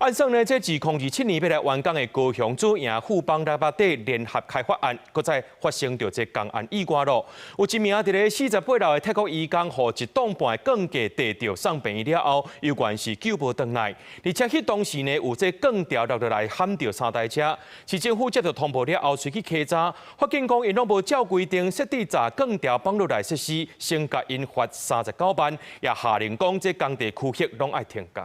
按算呢，這自2027年要來完工的高雄主營富邦台北地聯合開發案，擱再發生着這公案意外咯。有一名佇咧48樓的泰國移工，互一棟半的鋼架跌着送病院了後，有關是救無回來。而且迄當時呢，有這鋼條落落來撼着3台車，市政府接到通報了後，隨去稽查，發現講因攏無照規定設置閘鋼條綁落來設施，先甲因罰39萬，也下令講這工地區域攏愛停工。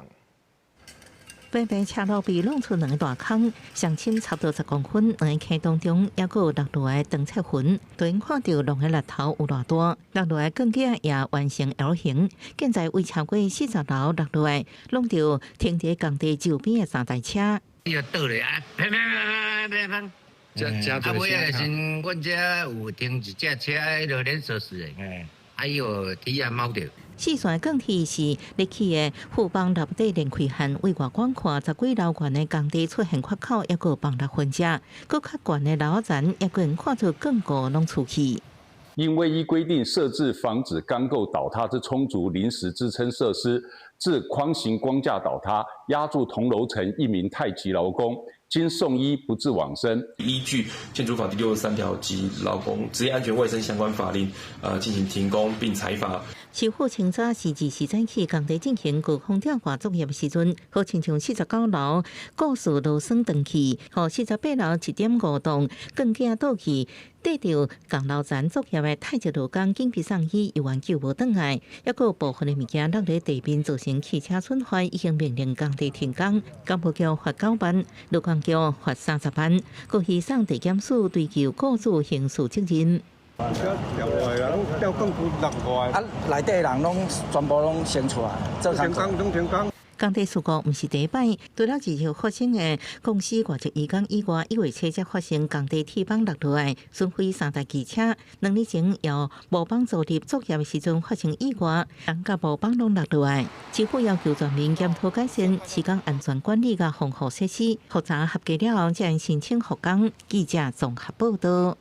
白白車路被弄出2個大坑，上深差不多10公分。兩個坑當中，還有落落來長赤雲，對看到龍個力頭有偌大，落落來鋼架也完成 L 型。現在為超過40樓落落來，弄到停在工地周邊的3台車。要倒來啊！砰砰砰砰砰！啊，尾仔是阮遮有停一隻車喺度連鎖式的，還有體驗貓着。四線鋼鐵是入去的富邦台北地連開限，為外觀看10幾樓高的工地出現缺口，還有崩塌分者，更較懸的樓層也可能看出鋼構攏出去。因未依規定設置防止鋼構倒塌之充足臨時支撐設施，致框形光架倒塌，壓住同樓層1名泰籍勞工，經送醫不治往生。依據建築法第63條及勞工職業安全衛生相關法令，進行停工並裁罰。市府清早時2時早起工地進行高空吊掛作業的時陣，好親像49樓故事路升斷去，和48樓1點5棟鋼架倒去，對着共樓層作業的泰籍勞工緊急送醫，醫院救無回來。還有部分的物件落在地面，造成汽車損壞，已經命令工地停工。工務局罰9萬，勞工局罰30萬，故希送地檢署追究雇主刑事責任。啊，內底人攏全部攏先出來，做停工。工地事故不是第一擺，除了日後發生的公司外籍移工以外，1月7日發生工地鐵板落落來，損毀3台機車。2年前由木板造立作業的時陣發生意外，人甲木板攏落落來。政府要求全面檢討改善施工安全管理甲防護設施，複查合格了後才申請復工。記者綜合報道。